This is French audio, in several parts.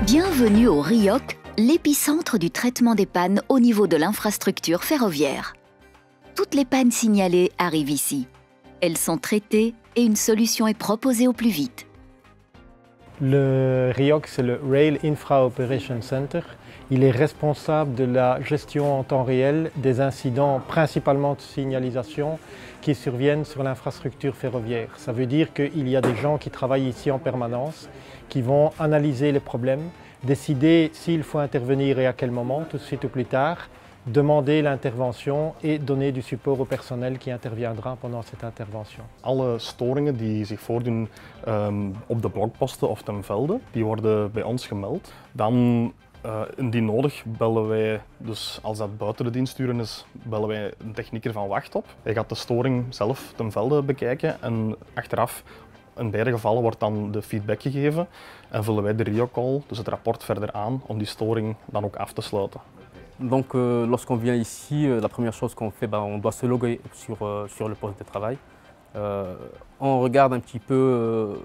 Bienvenue au RIOC, l'épicentre du traitement des pannes au niveau de l'infrastructure ferroviaire. Toutes les pannes signalées arrivent ici. Elles sont traitées et une solution est proposée au plus vite. Le RIOC, c'est le Rail Infra Operation Center. Il est responsable de la gestion en temps réel des incidents, principalement de signalisation, qui surviennent sur l'infrastructure ferroviaire. Ça veut dire qu'il y a des gens qui travaillent ici en permanence, qui vont analyser les problèmes, décider s'il faut intervenir et à quel moment, tout de suite ou plus tard, demander l'intervention et donner du support au personnel qui interviendra pendant cette intervention. Alle storingen die zich voordoen op de blokposten of ten velde, die worden bij ons gemeld. Dan, indien nodig, bellen wij, dus als dat buiten de diensturen is, bellen wij een technieker van wacht op. Hij gaat de storing zelf ten velde bekijken en achteraf, in beide gevallen, wordt dan de feedback gegeven en vullen wij de RIOC-call, dus het rapport verder aan, om die storing dan ook af te sluiten. Donc lorsqu'on vient ici, la première chose qu'on fait, on doit se loguer sur le poste de travail. On regarde un petit peu,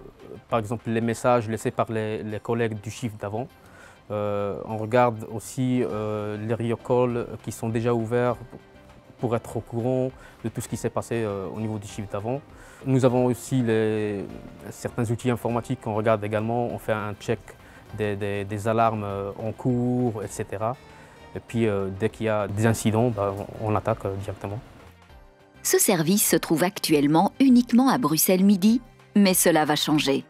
par exemple, les messages laissés par les collègues du shift d'avant. On regarde aussi les RIOC calls qui sont déjà ouverts pour être au courant de tout ce qui s'est passé au niveau du shift d'avant. Nous avons aussi certains outils informatiques qu'on regarde également. On fait un check des alarmes en cours, etc. Et puis dès qu'il y a des incidents, on attaque directement. Ce service se trouve actuellement uniquement à Bruxelles Midi, mais cela va changer.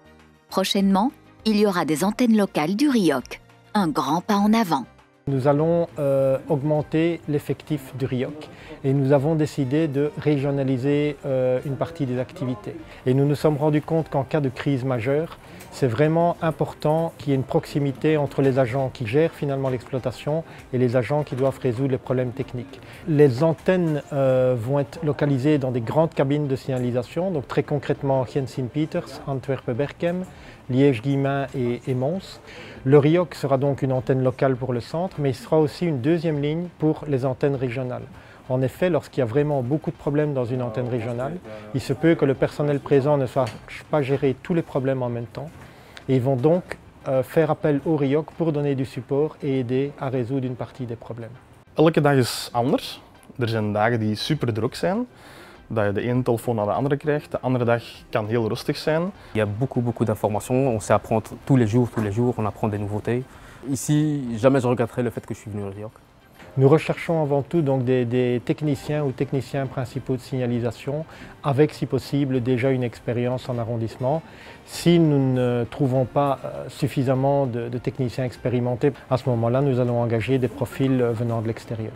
Prochainement, il y aura des antennes locales du RIOC. Un grand pas en avant. Nous allons augmenter l'effectif du RIOC et nous avons décidé de régionaliser une partie des activités. Et nous nous sommes rendus compte qu'en cas de crise majeure, c'est vraiment important qu'il y ait une proximité entre les agents qui gèrent finalement l'exploitation et les agents qui doivent résoudre les problèmes techniques. Les antennes vont être localisées dans des grandes cabines de signalisation, donc très concrètement Gent-Sint-Pieters, Antwerpen-Berchem, Liège-Guillemins et Mons. Le RIOC sera donc une antenne locale pour le centre, mais il sera aussi une deuxième ligne pour les antennes régionales. En effet, lorsqu'il y a vraiment beaucoup de problèmes dans une antenne régionale, il se peut que le personnel présent ne sache pas gérer tous les problèmes en même temps. Et ils vont donc faire appel au RIOC pour donner du support et aider à résoudre une partie des problèmes. Elke dag is anders. Er zijn dagen die super druk zijn, dat je de ene telefoon naar de andere krijgt. De andere dag kan heel rustig zijn. Il y a beaucoup d'informations, on sait apprendre tous les jours, on apprend des nouveautés. Ici, jamais je regretterai le fait que je suis venu au RIOC. Nous recherchons avant tout donc des techniciens ou techniciens principaux de signalisation avec, si possible, déjà une expérience en arrondissement. Si nous ne trouvons pas suffisamment de techniciens expérimentés, à ce moment-là, nous allons engager des profils venant de l'extérieur.